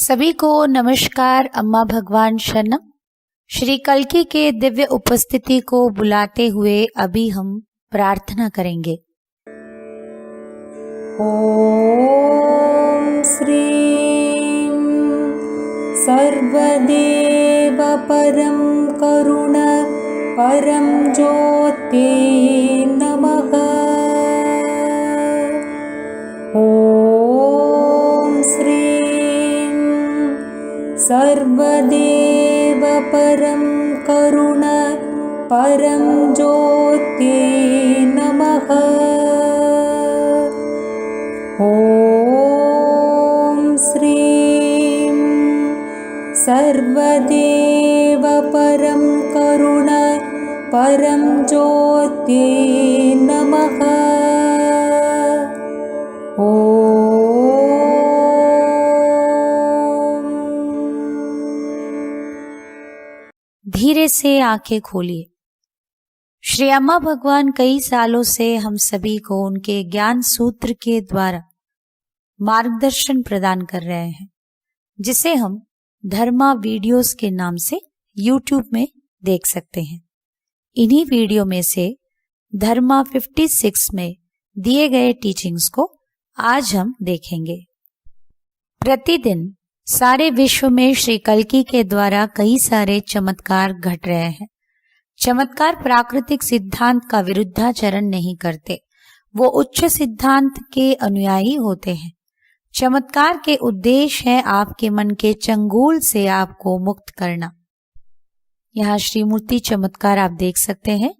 सभी को नमस्कार। अम्मा भगवान शरणम। श्री कल्की के दिव्य उपस्थिति को बुलाते हुए अभी हम प्रार्थना करेंगे। ओम श्रीं सर्वदेव परं करुण परं ज्योते नमः। ओम श्रीं सर्वदेव परं करुण परं ज्योते नमः। ओम श्रीं सर्वदेव परं करुण परं ज्योते नमः। धीरे से आंखें खोलिए। श्री अम्मा भगवान कई सालों से हम सभी को उनके ज्ञान सूत्र के द्वारा मार्गदर्शन प्रदान कर रहे हैं, जिसे हम धर्मा वीडियोस के नाम से YouTube में देख सकते हैं। इन्हीं वीडियो में से धर्मा 56 में दिए गए टीचिंग्स को आज हम देखेंगे। प्रतिदिन सारे विश्व में श्री कल्की के द्वारा कई सारे चमत्कार घट रहे हैं। चमत्कार प्राकृतिक सिद्धांत का विरुद्धाचरण नहीं करते, वो उच्च सिद्धांत के अनुयायी होते हैं। चमत्कार के उद्देश्य है आपके मन के चंगुल से आपको मुक्त करना। यहाँ श्रीमूर्ति चमत्कार आप देख सकते हैं।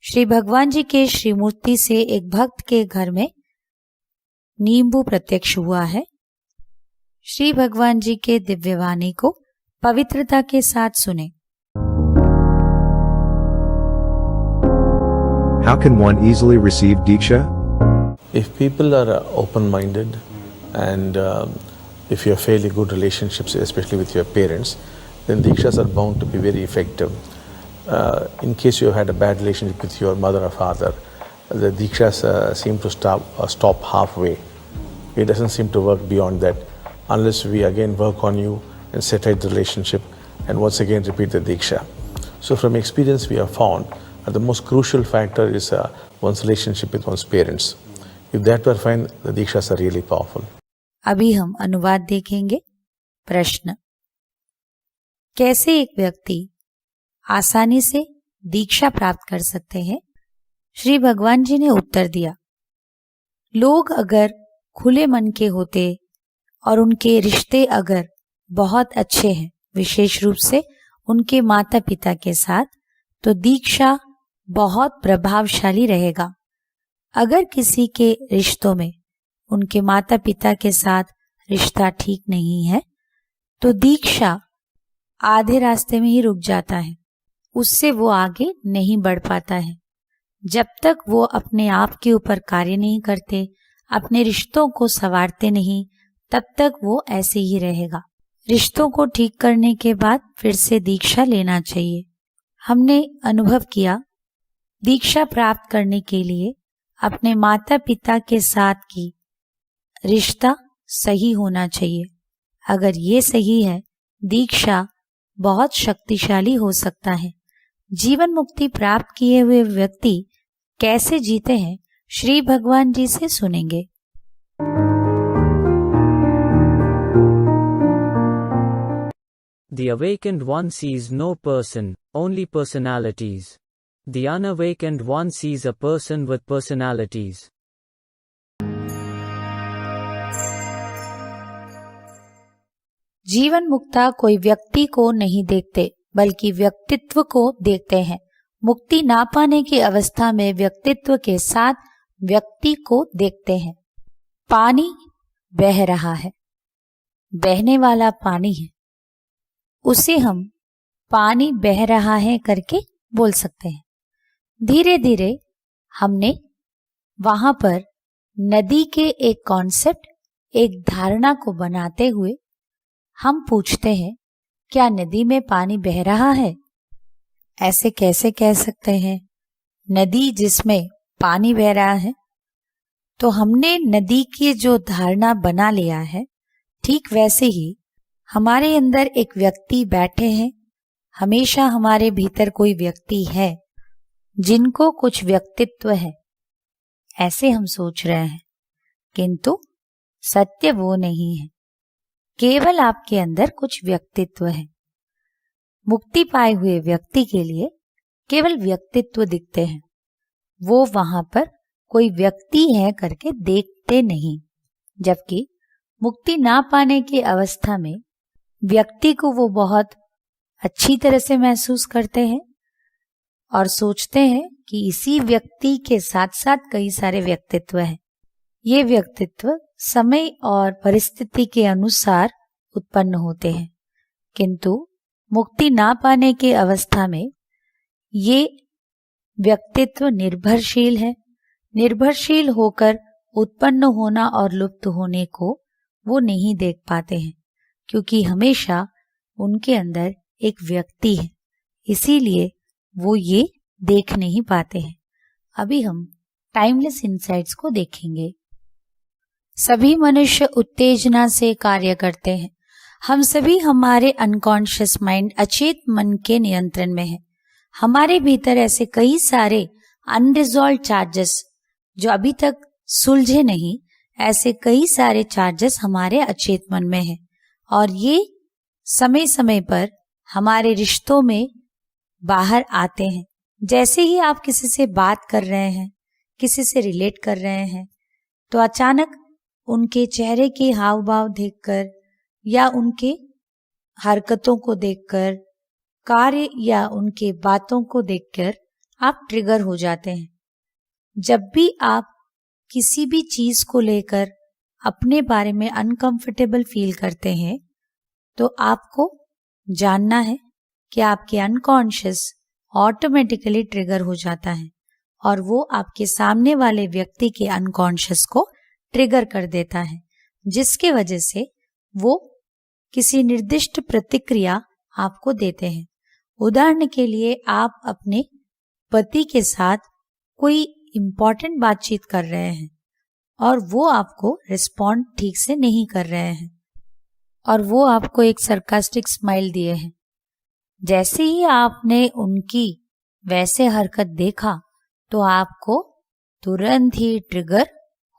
श्री भगवान जी के श्रीमूर्ति से एक भक्त के घर में नींबू प्रत्यक्ष हुआ है। श्री भगवान जी के दिव्य वाणी को पवित्रता के साथ सुने। How can one easily receive Diksha? If people are open-minded and if you have fairly good relationships, especially with your parents, then Dikshas are bound to be very effective. In case you have had a bad relationship with your mother or father, the Dikshas seem to stop halfway. It doesn't seem to work beyond that unless we again work on you and set right the relationship and once again repeat the Diksha. So from experience we have found that the most crucial factor is one's relationship with one's parents. If that were fine, the Dikshas are really powerful. अभी हम अनुवाद देखेंगे। प्रश्न: कैसे एक व्यक्ति आसानी से दीक्षा प्राप्त कर सकते हैं? श्री भगवान जी ने उत्तर दिया, लोग अगर खुले मन के होते और उनके रिश्ते अगर बहुत अच्छे हैं, विशेष रूप से उनके माता पिता के साथ, तो दीक्षा बहुत प्रभावशाली रहेगा। अगर किसी के रिश्तों में उनके माता पिता के साथ रिश्ता ठीक नहीं है, तो दीक्षा आधे रास्ते में ही रुक जाता है, उससे वो आगे नहीं बढ़ पाता है। जब तक वो अपने आप के ऊपर कार्य नहीं करते, अपने रिश्तों को संवारते नहीं, तब तक वो ऐसे ही रहेगा। रिश्तों को ठीक करने के बाद फिर से दीक्षा लेना चाहिए। हमने अनुभव किया, दीक्षा प्राप्त करने के लिए अपने माता पिता के साथ की रिश्ता सही होना चाहिए। अगर ये सही है, दीक्षा बहुत शक्तिशाली हो सकता है। जीवन मुक्ति प्राप्त किए हुए व्यक्ति कैसे जीते हैं, श्री भगवान जी से सुनेंगे। The awakened one sees no person, only personalities. The unawakened one sees a person with personalities. जीवन मुक्ता कोई व्यक्ति को नहीं देखते, बल्कि व्यक्तित्व को देखते हैं। मुक्ति ना पाने की अवस्था में व्यक्तित्व के साथ व्यक्ति को देखते हैं। पानी बह रहा है, बहने वाला पानी है, उसे हम पानी बह रहा है करके बोल सकते हैं। धीरे धीरे हमने वहां पर नदी के एक कॉन्सेप्ट, एक धारणा को बनाते हुए हम पूछते हैं, क्या नदी में पानी बह रहा है? ऐसे कैसे कह सकते हैं? नदी जिसमें पानी बह रहा है, तो हमने नदी की जो धारणा बना लिया है, ठीक वैसे ही हमारे अंदर एक व्यक्ति बैठे हैं, हमेशा हमारे भीतर कोई व्यक्ति है जिनको कुछ व्यक्तित्व है, ऐसे हम सोच रहे हैं, किंतु सत्य वो नहीं है। केवल आपके अंदर कुछ व्यक्तित्व है। मुक्ति पाए हुए व्यक्ति के लिए केवल व्यक्तित्व दिखते हैं, वो वहां पर कोई व्यक्ति है करके देखते नहीं। जबकि मुक्ति ना पाने की अवस्था में व्यक्ति को वो बहुत अच्छी तरह से महसूस करते हैं और सोचते हैं कि इसी व्यक्ति के साथ साथ कई सारे व्यक्तित्व हैं। ये व्यक्तित्व समय और परिस्थिति के अनुसार उत्पन्न होते हैं, किंतु मुक्ति ना पाने की अवस्था में ये व्यक्तित्व निर्भरशील है। निर्भरशील होकर उत्पन्न होना और लुप्त होने को वो नहीं देख पाते हैं, क्योंकि हमेशा उनके अंदर एक व्यक्ति है, इसीलिए वो ये देख नहीं पाते हैं। अभी हम टाइमलेस इनसाइट्स को देखेंगे। सभी मनुष्य उत्तेजना से कार्य करते हैं। हम सभी हमारे अनकॉन्शियस माइंड, अचेत मन के नियंत्रण में है। हमारे भीतर ऐसे कई सारे अनरिजॉल्व चार्जेस जो अभी तक सुलझे नहीं, ऐसे कई सारे चार्जेस हमारे अचेत मन में है और ये समय समय पर हमारे रिश्तों में बाहर आते हैं। जैसे ही आप किसी से बात कर रहे हैं, किसी से रिलेट कर रहे हैं, तो अचानक उनके चेहरे के हाव भाव देखकर या उनके हरकतों को देखकर, कार्य या उनके बातों को देखकर आप ट्रिगर हो जाते हैं। जब भी आप किसी भी चीज को लेकर अपने बारे में अनकंफर्टेबल फील करते हैं, तो आपको जानना है कि आपके अनकॉन्शियस ऑटोमेटिकली ट्रिगर हो जाता है और वो आपके सामने वाले व्यक्ति के अनकॉन्शियस को ट्रिगर कर देता है, जिसके वजह से वो किसी निर्दिष्ट प्रतिक्रिया आपको देते हैं। उदाहरण के लिए, आप अपने पति के साथ कोई इंपॉर्टेंट बातचीत कर रहे हैं और वो आपको रिस्पॉन्ड ठीक से नहीं कर रहे हैं और वो आपको एक सरकास्टिक स्माइल दिए हैं। जैसे ही आपने उनकी वैसे हरकत देखा तो आपको तुरंत ही ट्रिगर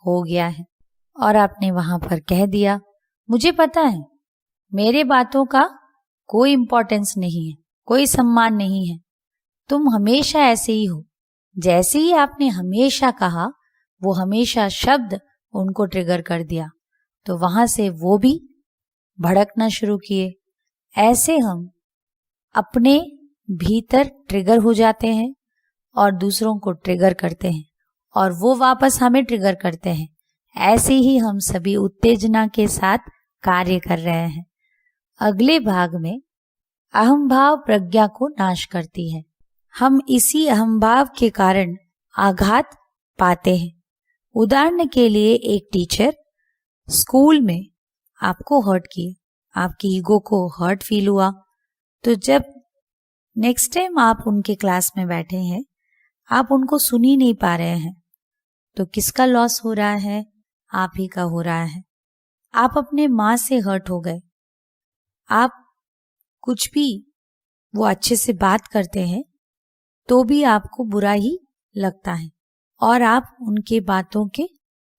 हो गया है और आपने वहां पर कह दिया, मुझे पता है मेरे बातों का कोई इंपॉर्टेंस नहीं है, कोई सम्मान नहीं है, तुम हमेशा ऐसे ही हो। जैसे ही आपने हमेशा कहा, वो हमेशा शब्द उनको ट्रिगर कर दिया, तो वहां से वो भी भड़कना शुरू किए। ऐसे हम अपने भीतर ट्रिगर हो जाते हैं और दूसरों को ट्रिगर करते हैं और वो वापस हमें ट्रिगर करते हैं। ऐसे ही हम सभी उत्तेजना के साथ कार्य कर रहे हैं। अगले भाग में अहम भाव प्रज्ञा को नाश करती है। हम इसी अहम भाव के कारण आघात पाते हैं। उदाहरण के लिए, एक टीचर स्कूल में आपको हर्ट किए, आपकी ईगो को हर्ट फील हुआ, तो जब नेक्स्ट टाइम आप उनके क्लास में बैठे हैं, आप उनको सुन ही नहीं पा रहे हैं, तो किसका लॉस हो रहा है? आप ही का हो रहा है। आप अपने माँ से हर्ट हो गए, आप कुछ भी वो अच्छे से बात करते हैं तो भी आपको बुरा ही लगता है और आप उनके बातों के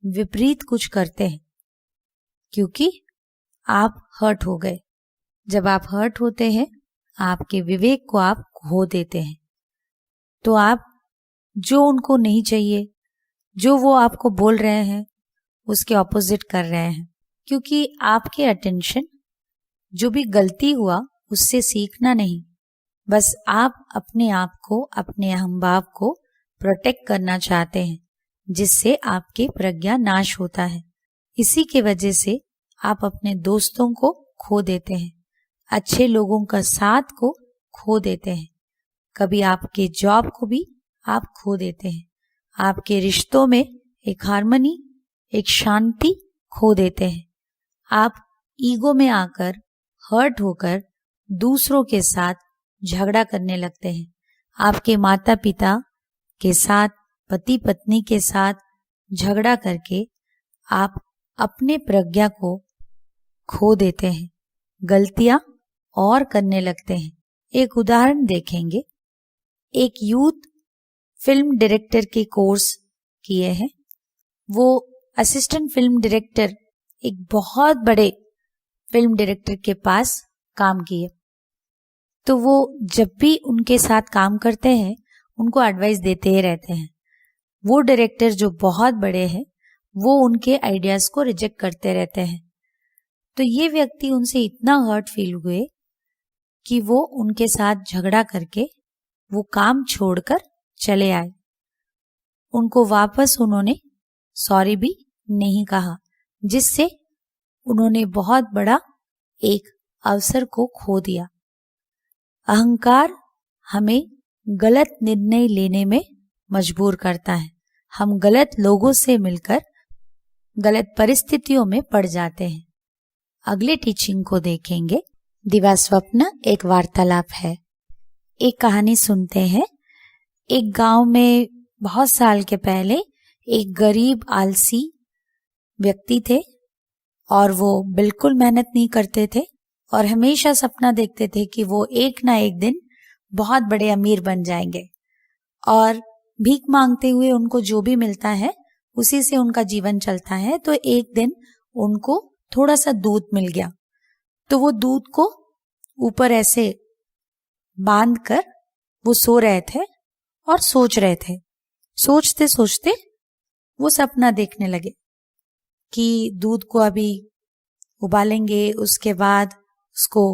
विपरीत कुछ करते हैं क्योंकि आप हर्ट हो गए। जब आप हर्ट होते हैं, आपके विवेक को आप खो देते हैं, तो आप जो उनको नहीं चाहिए, जो वो आपको बोल रहे हैं, उसके ऑपोजिट कर रहे हैं, क्योंकि आपके अटेंशन जो भी गलती हुआ उससे सीखना नहीं, बस आप अपने आप को, अपने अहम भाव को प्रोटेक्ट करना चाहते हैं, जिससे आपकी प्रज्ञा नाश होता है। इसी के वजह से आप अपने दोस्तों को खो देते हैं, अच्छे लोगों का साथ को खो देते हैं, कभी आपके जॉब को भी आप खो देते हैं, आपके रिश्तों में एक हार्मनी, एक शांति खो देते हैं। आप ईगो में आकर, हर्ट होकर दूसरों के साथ झगड़ा करने लगते हैं। आपके माता पिता के साथ, पति पत्नी के साथ झगड़ा करके आप अपने प्रज्ञा को खो देते हैं, गलतियां और करने लगते हैं। एक उदाहरण देखेंगे। एक यूथ फिल्म डायरेक्टर के कोर्स किए हैं। वो असिस्टेंट फिल्म डायरेक्टर एक बहुत बड़े फिल्म डायरेक्टर के पास काम किए। तो वो जब भी उनके साथ काम करते हैं उनको एडवाइस देते ही रहते हैं। वो डायरेक्टर जो बहुत बड़े हैं वो उनके आइडियाज को रिजेक्ट करते रहते हैं। तो ये व्यक्ति उनसे इतना हर्ट फील हुए कि वो उनके साथ झगड़ा करके वो काम छोड़कर चले आए। उनको वापस उन्होंने सॉरी भी नहीं कहा, जिससे उन्होंने बहुत बड़ा एक अवसर को खो दिया। अहंकार हमें गलत निर्णय लेने में मजबूर करता है। हम गलत लोगों से मिलकर गलत परिस्थितियों में पड़ जाते हैं। अगले टीचिंग को देखेंगे। दिवा स्वप्न एक वार्तालाप है। एक कहानी सुनते हैं। एक गांव में बहुत साल के पहले एक गरीब आलसी व्यक्ति थे और वो बिल्कुल मेहनत नहीं करते थे और हमेशा सपना देखते थे कि वो एक ना एक दिन बहुत बड़े अमीर बन जाएंगे और भीख मांगते हुए उनको जो भी मिलता है उसी से उनका जीवन चलता है। तो एक दिन उनको थोड़ा सा दूध मिल गया, तो वो दूध को ऊपर ऐसे बांध कर वो सो रहे थे और सोच रहे थे। सोचते सोचते वो सपना देखने लगे कि दूध को अभी उबालेंगे, उसके बाद उसको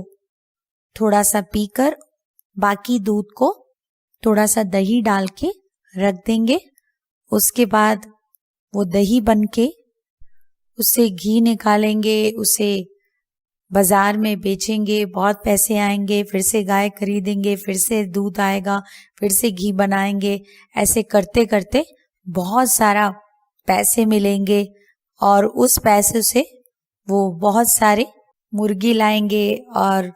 थोड़ा सा पीकर बाकी दूध को थोड़ा सा दही डाल के रख देंगे। उसके बाद वो दही बनके उससे घी निकालेंगे, उसे बाजार में बेचेंगे, बहुत पैसे आएंगे, फिर से गाय खरीदेंगे, फिर से दूध आएगा, फिर से घी बनाएंगे। ऐसे करते करते बहुत सारा पैसे मिलेंगे और उस पैसे से वो बहुत सारे मुर्गी लाएंगे और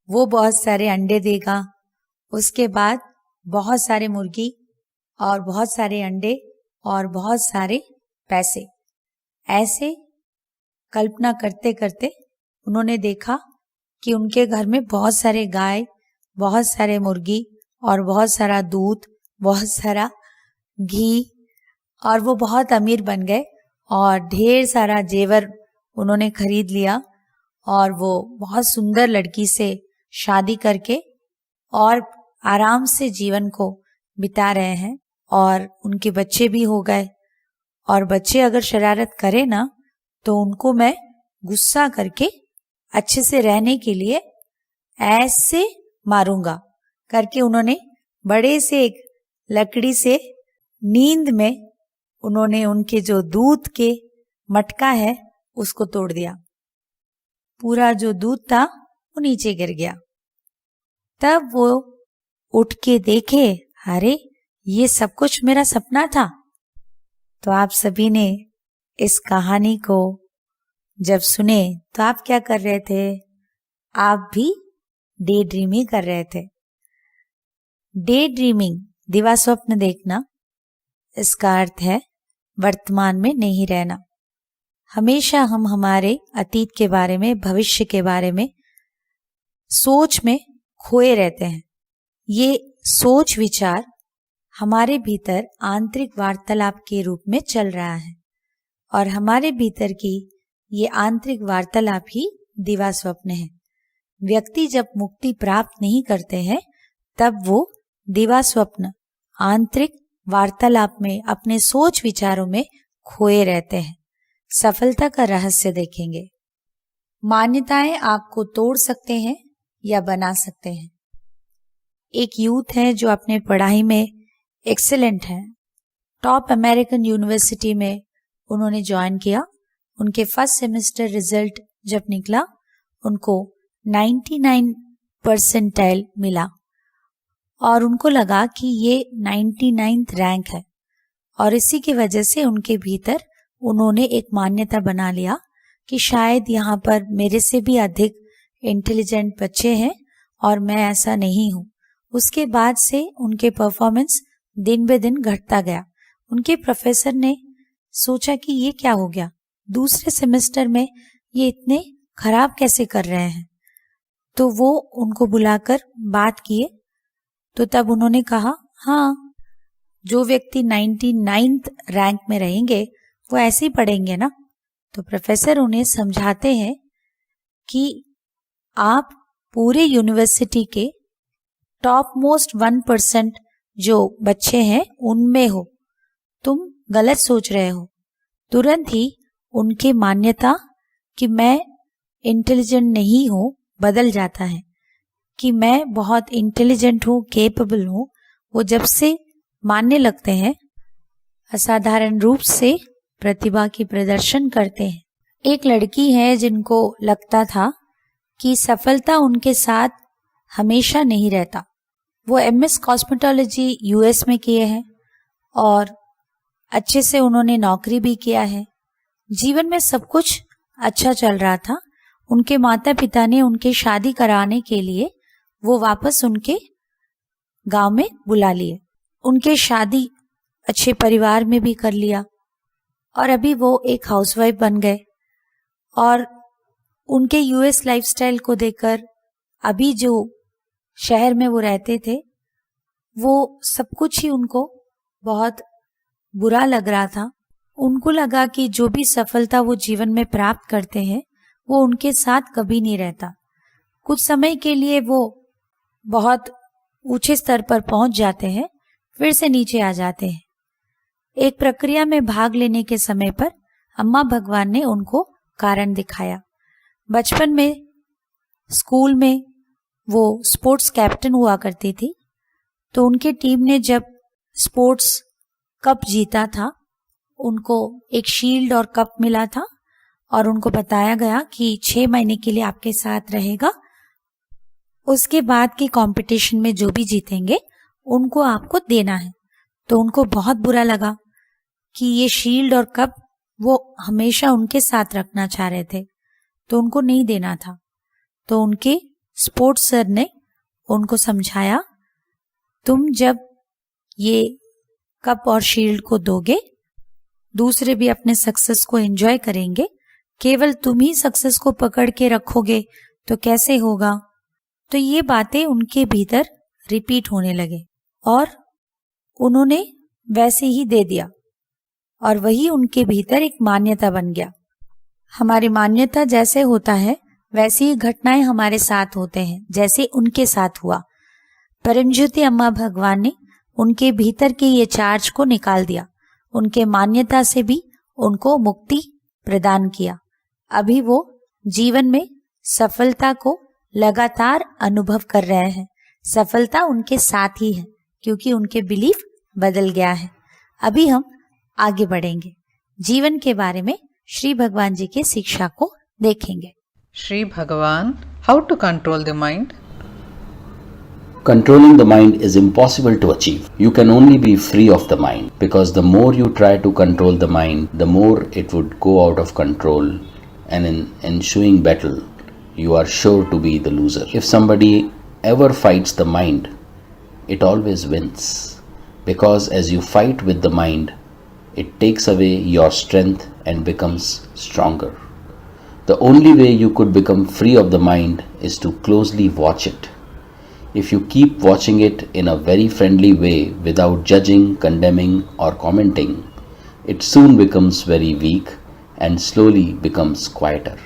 वो बहुत सारे अंडे देगा। उसके बाद बहुत सारे मुर्गी और बहुत सारे अंडे और बहुत सारे पैसे। ऐसे कल्पना करते करते उन्होंने देखा कि उनके घर में बहुत सारे गाय, बहुत सारे मुर्गी और बहुत सारा दूध, बहुत सारा घी, और वो बहुत अमीर बन गए और ढेर सारा जेवर उन्होंने खरीद लिया और वो बहुत सुंदर लड़की से शादी करके और आराम से जीवन को बिता रहे हैं और उनके बच्चे भी हो गए। और बच्चे अगर शरारत करे ना तो उनको मैं गुस्सा करके अच्छे से रहने के लिए ऐसे मारूंगा करके उन्होंने बड़े से एक लकड़ी से नींद में उन्होंने उनके जो दूध के मटका है उसको तोड़ दिया। पूरा जो दूध था वो नीचे गिर गया। तब वो उठ के देखे, अरे ये सब कुछ मेरा सपना था। तो आप सभी ने इस कहानी को जब सुने तो आप क्या कर रहे थे? आप भी डे ड्रीमिंग कर रहे थे। डे ड्रीमिंग, दिवा स्वप्न देखना, इसका अर्थ है वर्तमान में नहीं रहना। हमेशा हम हमारे अतीत के बारे में, भविष्य के बारे में सोच में खोए रहते हैं। ये सोच विचार हमारे भीतर आंतरिक वार्तालाप के रूप में चल रहा है और हमारे भीतर की ये आंतरिक वार्तालाप ही दिवा स्वप्न है। व्यक्ति जब मुक्ति प्राप्त नहीं करते हैं तब वो दिवा स्वप्न आंतरिक वार्तालाप में अपने सोच विचारों में खोए रहते हैं। सफलता का रहस्य देखेंगे। मान्यताएं आपको तोड़ सकते हैं या बना सकते हैं। एक यूथ है जो अपने पढ़ाई में एक्सेलेंट है। टॉप अमेरिकन यूनिवर्सिटी में उन्होंने ज्वाइन किया। उनके फर्स्ट सेमेस्टर रिजल्ट जब निकला उनको 99 परसेंटाइल मिला और उनको लगा कि ये 99th रैंक है और इसी की वजह से उनके भीतर उन्होंने एक मान्यता बना लिया कि शायद यहाँ पर मेरे से भी अधिक इंटेलिजेंट बच्चे हैं और मैं ऐसा नहीं हूँ। उसके बाद से उनके परफॉर्मेंस दिन बे दिन घटता गया। उनके प्रोफेसर ने सोचा कि ये क्या हो गया, दूसरे सेमेस्टर में ये इतने खराब कैसे कर रहे हैं। तो वो उनको बुलाकर बात किए। तो तब उन्होंने कहा, हाँ, जो व्यक्ति 99th रैंक में रहेंगे वो ऐसे ही पढ़ेंगे ना। तो प्रोफेसर उन्हें समझाते हैं कि आप पूरे यूनिवर्सिटी के टॉप मोस्ट 1% जो बच्चे हैं उनमें हो, तुम गलत सोच रहे हो। तुरंत ही उनकी मान्यता कि मैं इंटेलिजेंट नहीं हूं बदल जाता है, कि मैं बहुत इंटेलिजेंट हूं, केपेबल हूं, वो जब से मानने लगते हैं, असाधारण रूप से प्रतिभा की प्रदर्शन करते हैं। एक लड़की है जिनको लगता था कि सफलता उनके साथ हमेशा नहीं रहता। वो MS कॉस्मेटोलॉजी US में किए हैं और अच्छे से उन्होंने नौकरी भी किया है। जीवन में सब कुछ अच्छा चल रहा था। उनके माता पिता ने उनके शादी कराने के लिए वो वापस उनके गांव में बुला लिए। उनके शादी अच्छे परिवार में भी कर लिया और अभी वो एक हाउसवाइफ बन गए। और उनके US लाइफस्टाइल को देखकर अभी जो शहर में वो रहते थे वो सब कुछ ही उनको बहुत बुरा लग रहा था। उनको लगा कि जो भी सफलता वो जीवन में प्राप्त करते हैं वो उनके साथ कभी नहीं रहता। कुछ समय के लिए वो बहुत ऊंचे स्तर पर पहुंच जाते हैं, फिर से नीचे आ जाते हैं। एक प्रक्रिया में भाग लेने के समय पर अम्मा भगवान ने उनको कारण दिखाया। बचपन में स्कूल में वो स्पोर्ट्स कैप्टन हुआ करती थी, तो उनके टीम ने जब स्पोर्ट्स कप जीता था, उनको एक शील्ड और कप मिला था और उनको बताया गया कि 6 महीने के लिए आपके साथ रहेगा। उसके बाद के कंपटीशन में जो भी जीतेंगे उनको आपको देना है। तो उनको बहुत बुरा लगा कि ये शील्ड और कप वो हमेशा उनके साथ रखना चाह रहे थे, तो उनको नहीं देना था। तो उनके स्पोर्ट्स सर ने उनको समझाया, तुम जब ये कप और शील्ड को दोगे, दूसरे भी अपने सक्सेस को एंजॉय करेंगे, केवल तुम ही सक्सेस को पकड़ के रखोगे तो कैसे होगा। तो ये बातें उनके भीतर रिपीट होने लगे और उन्होंने वैसे ही दे दिया और वही उनके भीतर एक मान्यता बन गया। हमारी मान्यता जैसे होता है वैसी ही घटनाएं हमारे साथ होते हैं, जैसे उनके साथ हुआ। परमज्योति अम्मा भगवान ने उनके भीतर के ये चार्ज को निकाल दिया, उनके मान्यता से भी उनको मुक्ति प्रदान किया। अभी वो जीवन में सफलता को लगातार अनुभव कर रहे हैं। सफलता उनके साथ ही है क्योंकि उनके बिलीफ बदल गया है। अभी हम आगे बढ़ेंगे, जीवन के बारे में श्री भगवान जी की शिक्षा को देखेंगे। Shri Bhagavan, how to control the mind? Controlling the mind is impossible to achieve. You can only be free of the mind, because the more you try to control the mind, the more it would go out of control, and in ensuing battle, you are sure to be the loser. If somebody ever fights the mind, it always wins, because as you fight with the mind, it takes away your strength and becomes stronger. The only way you could become free of the mind is to closely watch it. If you keep watching it in a very friendly way without judging, condemning or commenting, it soon becomes very weak and slowly becomes quieter.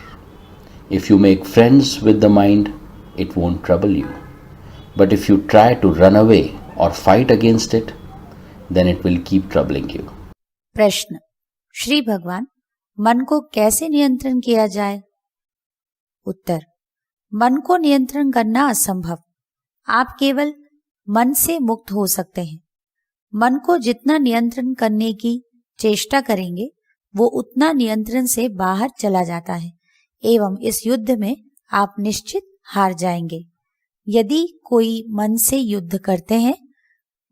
If you make friends with the mind, it won't trouble you. But if you try to run away or fight against it, then it will keep troubling you. प्रश्न, श्री भगवान, मन को कैसे नियंत्रण किया जाए? उत्तर, मन को नियंत्रण करना असंभव। आप केवल मन से मुक्त हो सकते हैं। मन को जितना नियंत्रण करने की चेष्टा करेंगे वो उतना नियंत्रण से बाहर चला जाता है एवं इस युद्ध में आप निश्चित हार जाएंगे। यदि कोई मन से युद्ध करते हैं,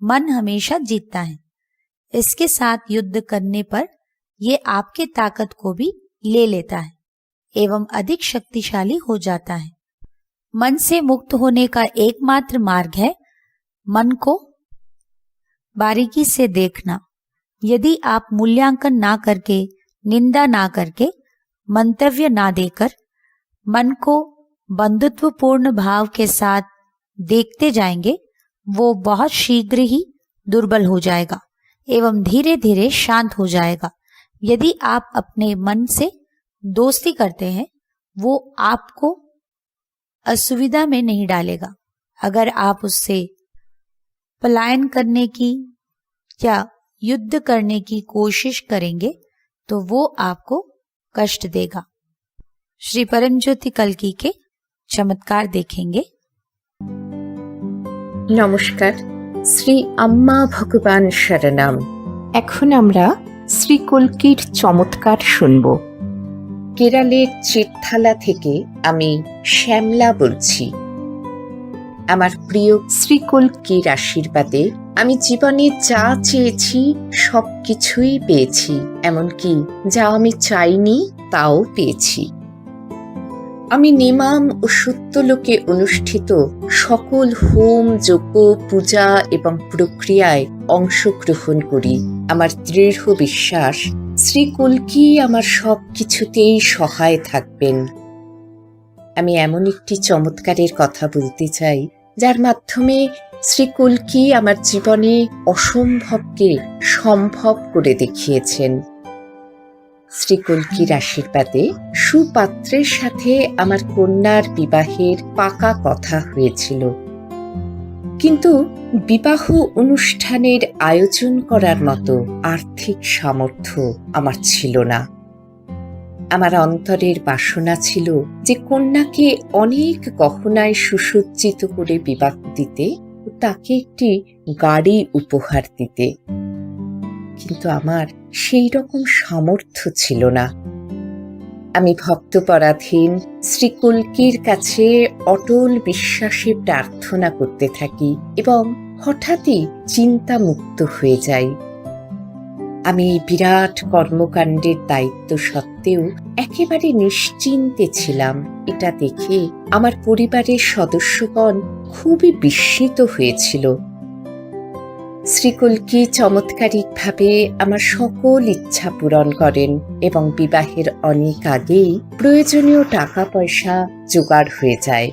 मन हमेशा जीतता है। इसके साथ युद्ध करने पर ये आपके ताकत को भी ले लेता है एवं अधिक शक्तिशाली हो जाता है। मन से मुक्त होने का एकमात्र मार्ग है मन को बारीकी से देखना। यदि आप मूल्यांकन ना करके, निंदा ना करके, मंतव्य ना देकर मन को बंधुत्वपूर्ण भाव के साथ देखते जाएंगे, वो बहुत शीघ्र ही दुर्बल हो जाएगा एवं धीरे धीरे शांत हो जाएगा। यदि आप अपने मन से दोस्ती करते हैं, वो आपको असुविधा में नहीं डालेगा। अगर आप उससे पलायन करने की या युद्ध करने की कोशिश करेंगे तो वो आपको कष्ट देगा। श्री परमज्योति कल्कि के चमत्कार देखेंगे। নমস্কার, শ্রী আম্মা ভগবান শরণাম। এখন আমরা শ্রী কল্কির চমৎকার শুনব। কেরালের চেতথালা থেকে আমি শ্যামলা বলছি। আমার প্রিয় শ্রী কল্কির আশীর্বাদে আমি জীবনে যা চেয়েছি সবকিছুই পেয়েছি, এমনকি যা আমি চাইনি তাও পেয়েছি। আমি নেমাম ও সত্যলোকে অনুষ্ঠিত সকল হোম, যজ্ঞ, পূজা এবং প্রক্রিয়ায় অংশগ্রহণ করি। আমার দৃঢ় বিশ্বাস শ্রী কল্কি আমার সব কিছুতেই সহায় থাকবেন। আমি এমন একটি চমৎকারের কথা বলতে চাই যার মাধ্যমে শ্রী কল্কি আমার জীবনে অসম্ভবকে সম্ভব করে দেখিয়েছেন। শ্রী কল্কির আশীর্বাদে সুপাত্রের সাথে আমার কন্যার বিবাহের পাকা কথা হয়েছিল, কিন্তু বিবাহ অনুষ্ঠানের আয়োজন করার মতো আর্থিক সামর্থ্য আমার ছিল না। আমার অন্তরের বাসনা ছিল যে কন্যাকে অনেক গহনায় সুসজ্জিত করে বিবাহ দিতে ও তাকে একটি গাড়ি উপহার দিতে, কিন্তু আমার সেই রকম সামর্থ্য ছিল না। আমি ভক্তপরাধীন শ্রী কল্কির কাছে অটল বিশ্বাসে প্রার্থনা করতে থাকি এবং হঠাৎই চিন্তামুক্ত হয়ে যাই। আমি এই বিরাট কর্মকাণ্ডের দায়িত্ব সত্ত্বেও একেবারে নিশ্চিন্তে ছিলাম। এটা দেখে আমার পরিবারের সদস্যগণ খুবই বিস্মিত হয়েছিল। শ্রী কল্কি চমৎকারিকভাবে আমার সকল ইচ্ছা পূরণ করেন এবং বিবাহের অনেক আগেই প্রয়োজনীয় টাকা পয়সা জোগাড় হয়ে যায়।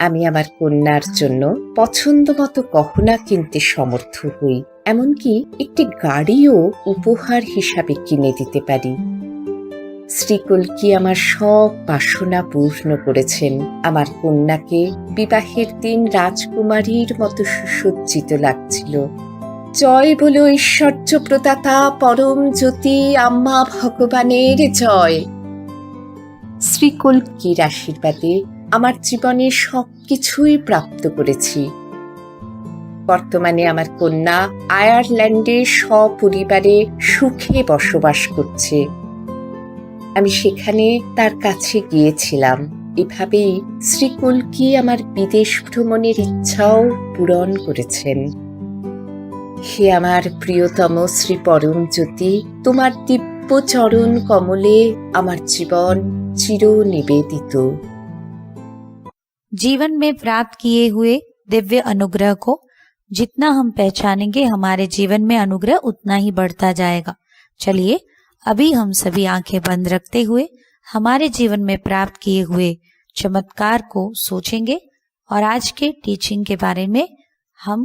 আমি আমার কন্যার জন্য পছন্দমতো গহনা কিনতে সমর্থ হই, এমনকি একটি গাড়িও উপহার হিসাবে কিনে দিতে পারি। শ্রী কল্কি আমার সব বাসনা পূর্ণ করেছেন। আমার কন্যাকে বিবাহের দিন রাজকুমারীর মতো সুসজ্জিত লাগছিল। জয় বলো ঐশ্বর্য প্রদাতা পরম জ্যোতি আম্মা ভগবানের জয়। শ্রী কল্কির আশীর্বাদে আমার জীবনে সবকিছুই প্রাপ্ত করেছি। বর্তমানে আমার কন্যা আয়ারল্যান্ডে সপরিবারে সুখে বসবাস করছে। আমি সেখানে তার কাছে গিয়েছিলাম। এভাবেই শ্রী কল্কি আমার বিদেশ ভ্রমণের ইচ্ছাও পূরণ করেছেন। হে আমার প্রিয়তম শ্রী পরম জ্যোতি, তোমার দিব্য চরণ কমলে আমার জীবন চির নিবেদিত। जीवन में प्राप्त किए हुए दिव्य अनुग्रह को जितना हम पहचानेंगे, हमारे जीवन में अनुग्रह उतना ही बढ़ता जाएगा। चलिए अभी हम सभी आंखें बंद रखते हुए हमारे जीवन में प्राप्त किए हुए चमत्कार को सोचेंगे और आज के टीचिंग के बारे में हम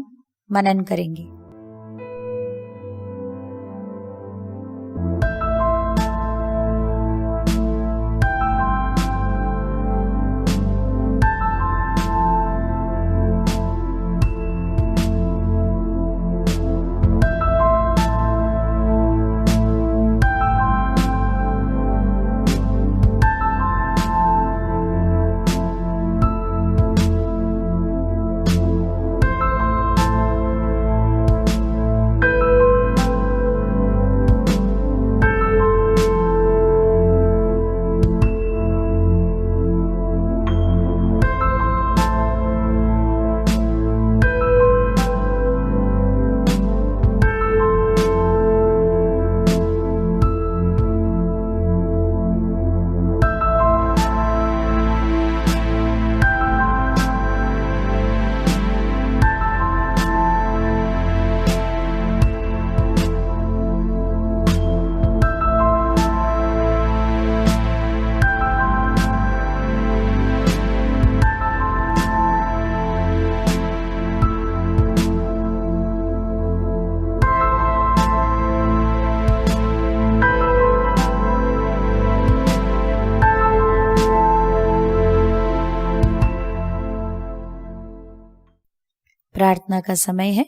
मनन करेंगे। प्रार्थना का समय है।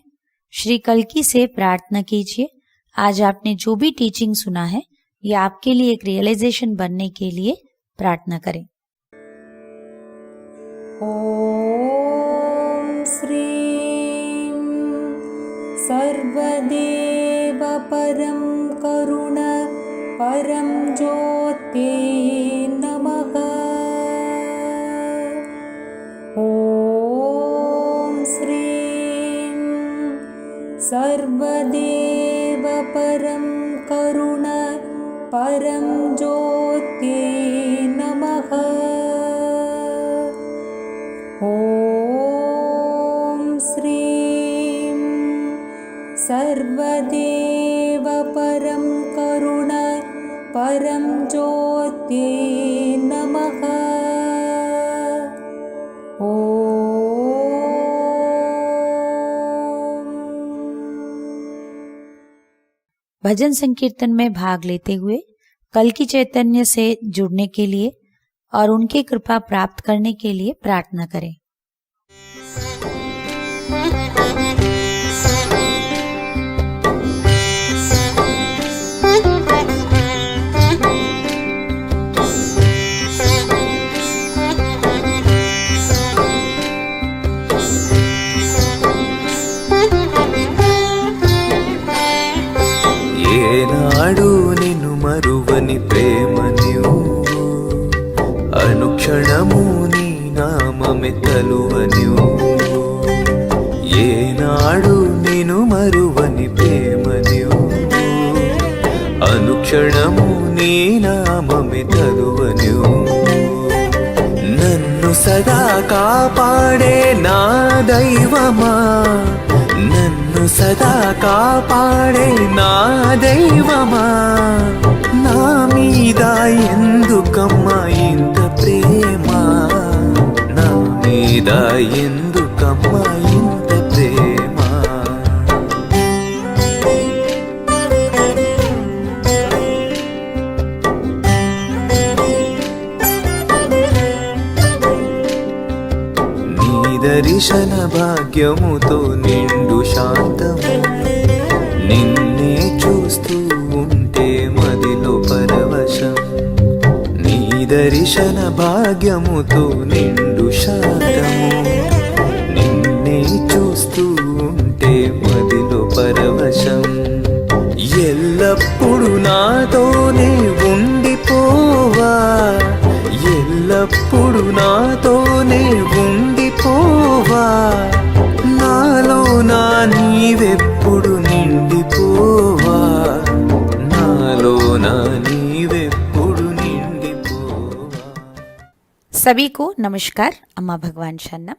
श्री कल्की से प्रार्थना कीजिए। आज आपने जो भी टीचिंग सुना है ये आपके लिए एक रियलाइजेशन बनने के लिए प्रार्थना करें। ॐ श्रीं सर्वदेव परं करुण परं ज्योत्यै नमः। ॐ श्रीं सर्वदेव परं करुण परं ज्योत्यै नमः। ॐ श्रीं सर्वदेव परं करुण परं ज्योत्यै नमः। भजन संकीर्तन में भाग लेते हुए कल्की चैतन्य से जुड़ने के लिए और उनकी कृपा प्राप्त करने के लिए प्रार्थना करें। ఏనాడు నిన్ను మరువని ప్రేమ నీవు, అనుక్షణము నీ నామమే తలువనివు. ఏనాడు నిన్ను మరువని ప్రేమ నీవు, అనుక్షణము నీ నామమే తలువనివు. నన్ను సదా కాపాడే నా దైవమా, నన్ను సదా కాపాడే నా దైవమా, నా మీద ఎందుకమ్మా ఇంత ప్రేమ, నా మీద ఎందుకమ్మా ఇంత ప్రేమ. నీ దర్శన భాగ్యముతో నిండు శాంతము, నిన్నే చూస్తూ ఉంటే మదిలో పరవశం. నీ దర్శన భాగ్యముతో నిండు శాంతము, నిన్నే చూస్తూ ఉంటే మదిలో పరవశం. ఎల్లప్పుడు నాతోనే ఉండిపోవా, ఎల్లప్పుడు నాతోనే ఉండిపోవా, నాలో నా నీవెప్పుడు నిండిపోవా, నాలో నా నీవెప్పుడు నిండిపోవా. सभी को नमस्कार। अम्मा भगवान शरणम।